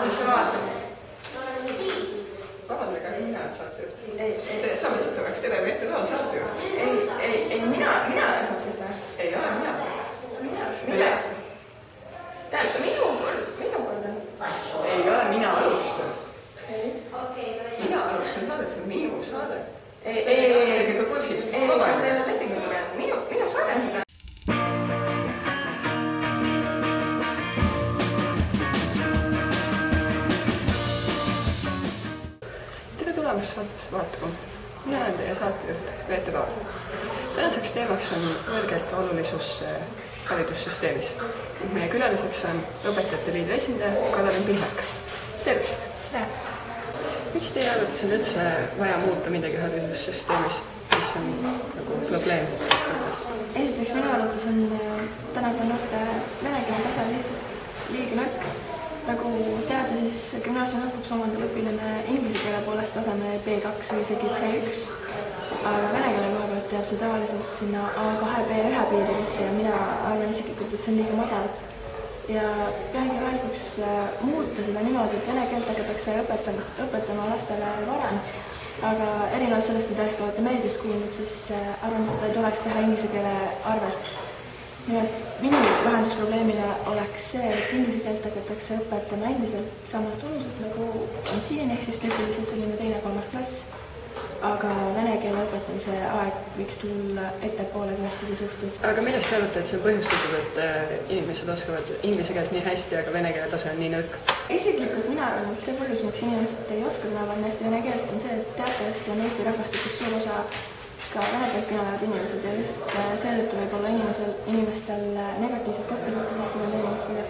saatesse vaatab? Vabandage, aga mina olen saatejuht. Ei. Sama juttuvaks tere veetud on saatejuht. Ei, mina olen saatejuht. Ei ole mina. Mille? Tähendab, minu kord on. Ei ole, mina alustan. Ei. Mina alustan saadet, see on minu saade. Ei, kas ei ole lepingut lugenud. Minu saade on seda. Tere tulemast saatesse Vaatepunkt. Mina olen teie saatejuht Grete Paar. Tänaseks teemaks on võõrkeelte olulisus haridussüsteemis. Meie külaliseks on Õpetajate Liidu esindaja Kadalin Pihlak. Tervist! Miks teie arvates on üldse vaja muuta midagi haridussüsteemis, mis on nagu probleem? Esiteks minu arvates on tänapäeva noorte venekeelne tase lihtsalt liiga nõrk. Nagu teada, siis gümnaasiumi lõpuks omandab õpilane inglise keele poolest taseme B2 või isegi C1, aga vene keele koha pealt jääb see tavaliselt sinna A2, B1 piiridesse ja mina arvan isiklikult, et see on liiga madal. Ja peagi vajalikuks muuta seda niimoodi, et vene keelt hakatakse õpetama lastele varem, aga erinevalt sellest, mida ehk olete meediast kuulnud, siis arvan, et seda ei tuleks teha inglise keele arvelt. Minu lahendus probleemile oleks see, et inglise keelt hakatakse õpetama endiselt samalt oluliselt nagu on siiani, ehk siis tüüpiliselt selline 2.–3. klass, aga vene keele õpetamise aeg võiks tulla ettepoole klasside suhtes. Aga millest te arvate, et see on põhjustatud, et inimesed oskavad inglise keelt nii hästi, aga vene keele tase on nii nõrk? Isiklikult mina arvan, et see põhjus, miks inimesed ei oska tänapäeval hästi vene keelt, on see, et teatavasti on Eesti rahvastikust suur osa ka vene keelt kõnelevad inimesed ja just seetõttu võib olla inimestel negatiivsed kokkupuuted nende inimestega.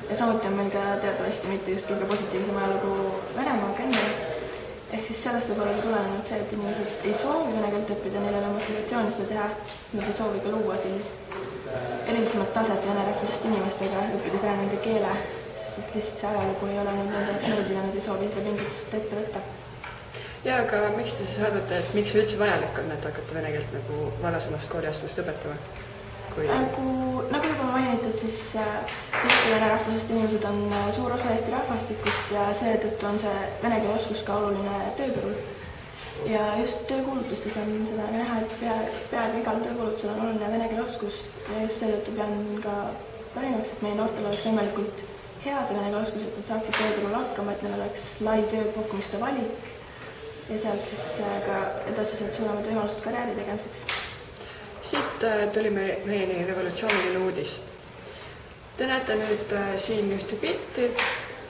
Ja samuti on meil ka teatavasti mitte just kõige positiivsem ajalugu Venemaaga enne. Ehk siis sellest võib olla ka tulenenud see, et inimesed ei soovi vene keelt õppida, neil ei ole motivatsiooni seda teha. Nad ei soovi ka luua sellist erilisemat taset vene rahvusest inimestega, õppides ära nende keele, sest et lihtsalt see ajalugu ei ole nende jaoks meeldiv ja nad ei soovi seda pingutust ette võtta. Ja, aga miks te siis arvate, et miks üldse vajalik on, et hakata vene keelt nagu varasemast kooliastmest õpetama? Nagu juba mainitud, siis tõesti vene rahvusest inimesed on suur osa Eesti rahvastikust ja seetõttu on see vene keele oskus ka oluline tööturul. Ja just töökuulutustes on seda näha, et peaaegu igal töökuulutusel on oluline vene keele oskus ja just seetõttu pean ka parimaks, et meie noortel oleks võimalikult hea see vene keele oskus, et nad saaksid tööturul hakkama, et neil oleks lai tööpakkumiste valik ja sealt siis ka edasiselt suuremad võimalused karjääri tegemiseks. Siit tuli meieni revolutsiooniline uudis. Te näete nüüd siin ühte pilti,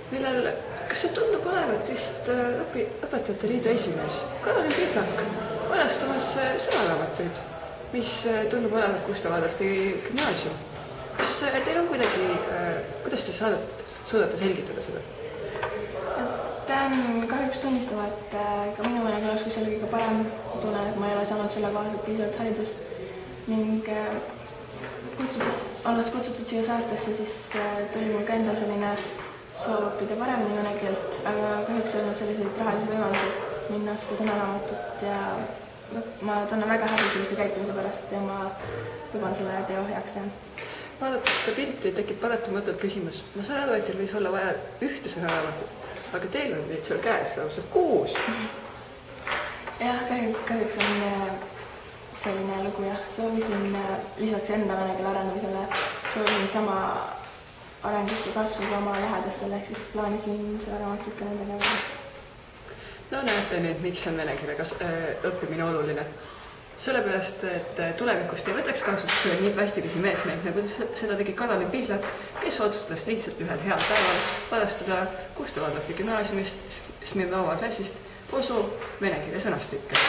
millel, kas see tundub olevat vist Õpetajate Liidu esimees Kadalin Pihlak vadastamas sõnaraamatuid, mis tundub olevat Gustav Adolfi gümnaasium. Kas teil on kuidagi, kuidas te suudate selgitada seda? Pean kahjuks tunnistama, et ka minu vene keele oskus oli kõige parem. Tunnen, et ma ei ole saanud selle kohaselt piisavalt haridust ning olles kutsutud siia saatesse, siis tuli mul ka endal selline soov õppida paremini vene keelt, aga kahjuks ei olnud selliseid rahalisi võimalusi minna seda sõnaraamatut ja ma tunnen väga häbi sellise käitumise pärast ja ma luban selle teo heaks teha. Vaadates seda pilti tekib paratamatult küsimus. Ma saan aru, et teil võis olla vaja ühte sõnaraamatut, aga teil on neid seal käes lausa 6. Jah, kahjuks on selline lugu jah. Soovisin lisaks enda vene keele arendamisele, soovisin sama arengut ja kasvu ka oma lähedastele, ehk siis plaanisin seda raamatut ka nendega veel. No näete nüüd, miks on vene keele õppimine oluline. Sellepärast, et tulevikust ei võtaks kasutusele nii drastilisi meetmeid, nagu seda tegi Kadalin Pihlak, kes otsustas lihtsalt ühel heal päeval vadastada Gustav Adolfi gümnaasiumist Smirnova klassist posu vene keele sõnastikke.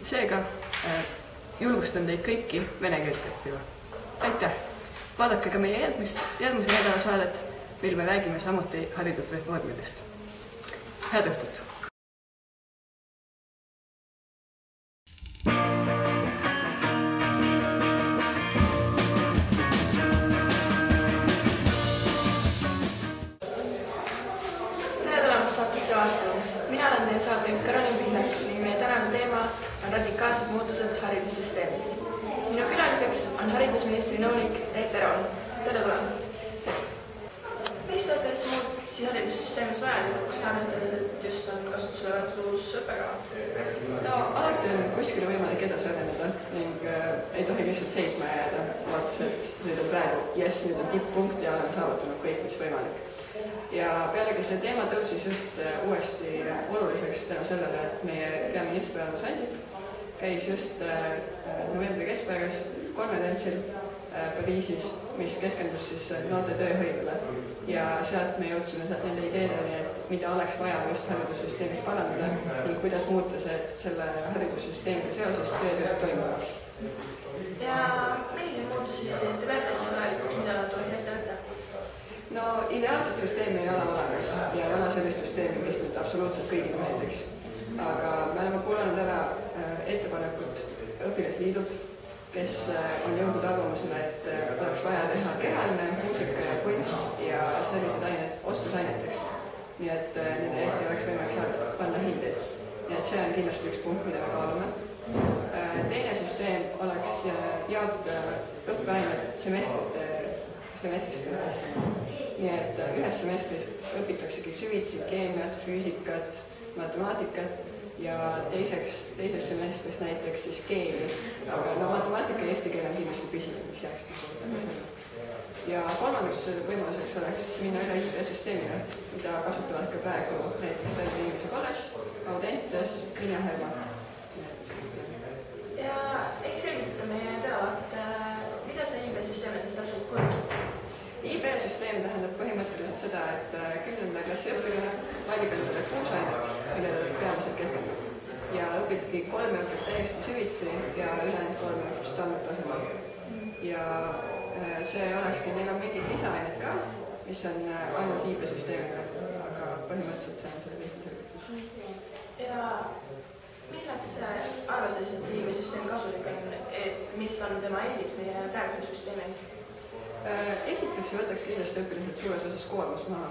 Seega julgustan teid kõiki vene keelt õppima. Aitäh! Vaadake ka meie järgmise nädala saadet, mil me räägime samuti haridusreformidest. Head õhtut! Saatesse Vaatepunkt. Mina olen teie saatejuht Kadalin Pihlak ning meie tänane teema on radikaalsed muutused haridussüsteemis. Minu külaliseks on haridusministri nõunik Reet Eron. Tere tulemast! Miks peate üldse muutusi haridussüsteemis saanud teada, et just on kasutusele võetud uus õppekava? No alati on kuskile võimalik edasi arendada ning ei tohi lihtsalt seisma jääda, vaadates, et nüüd on praegu, nüüd on tipppunkt ja oleme saavutanud kõik, mis võimalik. Ja pealegi see teema tõusis just uuesti oluliseks tänu sellele, et meie peaminister Andrus Ansip käis just novembri keskpäevas konverentsil Pariisis, mis keskendus siis noorte tööhõivele. Ja sealt me jõudsime nende ideedeni, et mida oleks vaja just haridussüsteemis parandada ning kuidas muuta selle haridussüsteemiga seoses töötööd toimuvaks. Ja milliseid muutusi te peate siis vajalikuks, mida tuleks ette võtta? No ideaalset süsteemi ei ole olemas ja ei ole sellist süsteemi, mis nüüd absoluutselt kõigile meeldiks. Aga me oleme kuulanud ära ettepanekud õpilasliidud, kes on jõudnud arvamusele, et oleks vaja teha kehaline, muusika ja kunst ja sellised ained oskusaineteks. Nii et nende Eesti oleks võimalik panna hindeid. Nii et see on kindlasti üks punkt, mida me kaalume. Teine süsteem oleks jaotada õppeained semestristesse. Nii et ühes semestris õpitaksegi süvitsi keemiat, füüsikat, matemaatikat ja teises semestris näiteks siis keeli. Aga matemaatika ja eesti keel on kindlasti püsinud, mis jääks nagu. Ja kolmandaks võimaluseks oleks minna üle IT-süsteemile, mida kasutavad ka praegu näiteks Tallinna Inglise Kolledž, Audentes, Linnaherma. Ja ehk selgitada meie teravaatajatele, mida see IB-süsteem endast täpselt kujutab? IB-süsteem tähendab põhimõtteliselt seda, et 10. klassi õpilane valib endale 6 ainet, millele ta peamiselt keskendub. Ja õpibki 3 õpet täiesti süvitsi ja ülejäänud 3 õpib standardtasemel. Ja see olekski, meil on mingid lisaained ka, mis on ainult IB-süsteemiga, aga põhimõtteliselt see on selle lihtne selgitus. Ja milleks arvates, et see IB-süsteem kasulik on, mis on tema eelis meie praeguse süsteemis? Esiteks võtaks kindlasti õpilased suures osas koormust maha,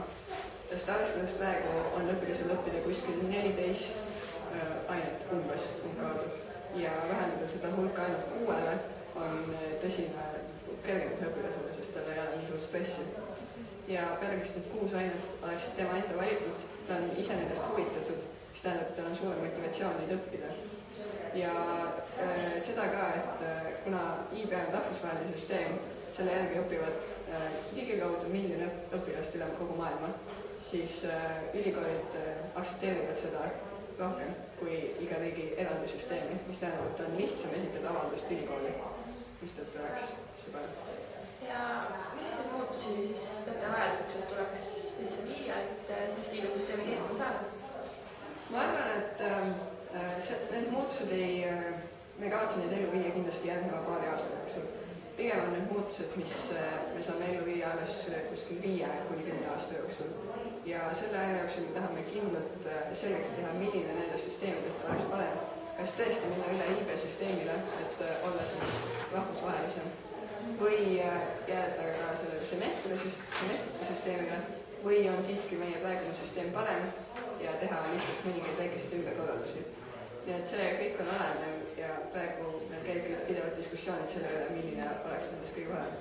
sest arvestades praegu on õpilased õppida kuskil 14 ainet umbes kaudu ja vähendada seda hulka ainult 6-le on tõsine kergendus õpilasele, sest tal ei ole nii suurt stressi. Ja pealegi nüüd 6 ainet oleksid tema enda valitud, ta on ise nendest huvitatud, mis tähendab, et tal on suurem motivatsioon neid õppida. Ja seda ka, et kuna IB on rahvusvaheline süsteem, selle järgi õpivad ligikaudu 1 miljoni õpilast üle kogu maailma, siis ülikoolid aktsepteerivad seda rohkem kui iga riigi eraldi süsteemi, mis tähendab, et on lihtsam esitada avaldust ülikooli, mis tõttu oleks seda. Ja milliseid muutusi siis peate vajalikuks, et tuleks sisse viia, et sellist IB-süsteemi kehtima saada? Ma arvan, et need muutused me kavatsen neid ellu viia kindlasti järgneva paari aasta jooksul. Pigem on need muutused, mis me saame ellu viia alles kuskil 5–10 aasta jooksul. Ja selle aja jooksul me tahame kindlalt selgeks teha, milline nendest süsteemidest oleks parem. Kas tõesti minna üle IB-süsteemile, et olla siis rahvusvahelisem, või jääda ka sellele semestrite-süsteemile, või on siiski meie praegune süsteem parem ja teha lihtsalt mõningaid väikeseid ümberkorraldusi. Nii et see kõik on olenev ja praegu meil käib pidevalt diskussioonid selle üle, milline oleks nendest kõige parem.